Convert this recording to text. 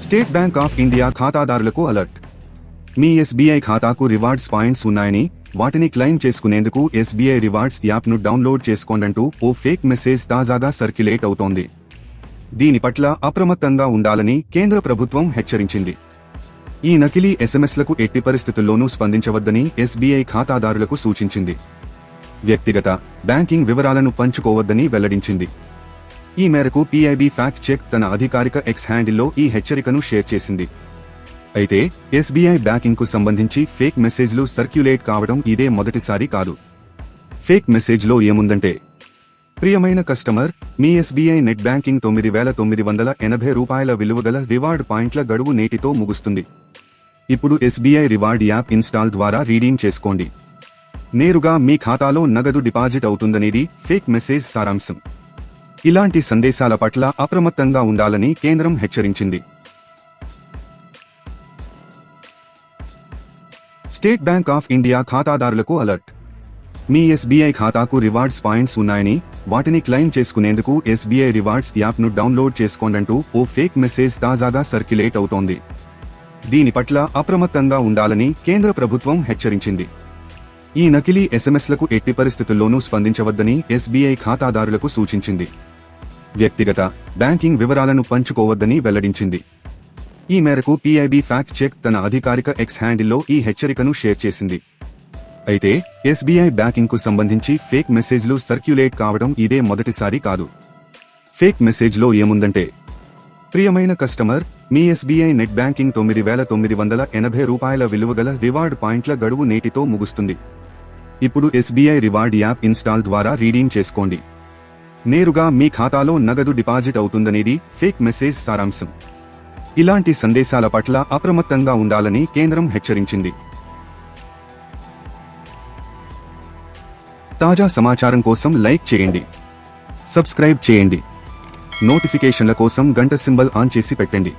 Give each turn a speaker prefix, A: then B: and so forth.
A: State bank of India ఖాతాదారులకు alert. మీ SBI ఖాతాకు rewards points ఉన్నాయని, వాటిని క్లెయిమ్ చేసుకునేందుకు ఎస్బీఐ రివార్డ్స్ యాప్ను డౌన్లోడ్ చేసుకోండంటూ ఓ ఫేక్ మెసేజ్ తాజాగా సర్క్యులేట్ అవుతోంది. దీని పట్ల అప్రమత్తంగా ఉండాలని కేంద్ర ప్రభుత్వం హెచ్చరించింది. ఈ నకిలీ ఎస్ఎంఎస్లకు ఎట్టి పరిస్థితుల్లోనూ స్పందించవద్దని ఎస్బీఐ ఖాతాదారులకు సూచించింది. వ్యక్తిగత, బ్యాంకింగ్ వివరాలను పంచుకోవద్దని వెల్లడించింది. ఈ మేరకు పీఐబీ ఫ్యాక్ట్ చెక్ తన అధికారిక ఎక్స్ హ్యాండిల్లో ఈ హెచ్చరికను షేర్ చేసింది. అయితే ఎస్బీఐ బ్యాంకింగ్కు సంబంధించి ఫేక్ మెసేజ్లు సర్క్యులేట్ కావడం ఇదే మొదటిసారి కాదు. ఫేక్ మెసేజ్లో ఏముందంటే, ప్రియమైన కస్టమర్, మీ ఎస్బీఐ నెట్ బ్యాంకింగ్ $9,980 విలువగల రివార్డ్ పాయింట్ల గడువు నేటితో ముగుస్తుంది. ఇప్పుడు ఎస్బీఐ రివార్డ్ యాప్ ఇన్స్టాల్ ద్వారా రీడీమ్ చేసుకోండి. నేరుగా మీ ఖాతాలో నగదు డిపాజిట్ అవుతుందనేది ఫేక్ మెసేజ్ సారాంశం. ఇలాంటి సందేశాల పట్ల అప్రమత్తంగా ఉండాలని కేంద్రం హెచ్చరించింది. స్టేట్ బ్యాంక్ ఆఫ్ ఇండియా ఖాతాదారులకు అలర్ట్. మీ ఎస్బీఐ ఖాతాకు రివార్డ్స్ పాయింట్స్ ఉన్నాయని, వాటిని క్లెయిమ్ చేసుకునేందుకు ఎస్బీఐ రివార్డ్స్ యాప్ను డౌన్లోడ్ చేసుకోండంటూ ఓ ఫేక్ మెసేజ్ తాజాగా సర్క్యులేట్ అవుతోంది. దీని పట్ల అప్రమత్తంగా ఉండాలని కేంద్ర ప్రభుత్వం హెచ్చరించింది. ఈ నకిలీ ఎస్ఎంఎస్లకు ఎట్టి పరిస్థితుల్లోనూ స్పందించవద్దని ఎస్బీఐ ఖాతాదారులకు సూచించింది. వ్యక్తిగత, బ్యాంకింగ్ వివరాలను పంచుకోవద్దని వెల్లడించింది. ఈ మేరకు పీఐబీ ఫ్యాక్ట్ చెక్ తన అధికారిక ఎక్స్ హ్యాండిల్లో ఈ హెచ్చరికను షేర్ చేసింది. అయితే ఎస్బీఐ బ్యాంకింగ్కు సంబంధించి ఫేక్ మెసేజ్లు సర్క్యులేట్ కావడం ఇదే మొదటిసారి కాదు. ఫేక్ మెసేజ్లో ఏముందంటే, ప్రియమైన కస్టమర్, మీ ఎస్బీఐ నెట్ బ్యాంకింగ్ $9,980 విలువగల రివార్డ్ పాయింట్ల గడువు నేటితో ముగుస్తుంది. ఇప్పుడు ఎస్బీఐ రివార్డ్ యాప్ ఇన్స్టాల్ ద్వారా రీడీమ్ చేసుకోండి. నేరుగా మీ ఖాతాలో నగదు డిపాజిట్ అవుతుందనేది ఫేక్ మెసేజ్ సారాంశం. ఇలాంటి సందేశాల పట్ల అప్రమత్తంగా ఉండాలని కేంద్రం హెచ్చరించింది. తాజా సమాచారం కోసం లైక్ చేయండి, సబ్స్క్రైబ్ చేయండి. నోటిఫికేషన్ల కోసం గంట సింబల్ ఆన్ చేసి పెట్టండి.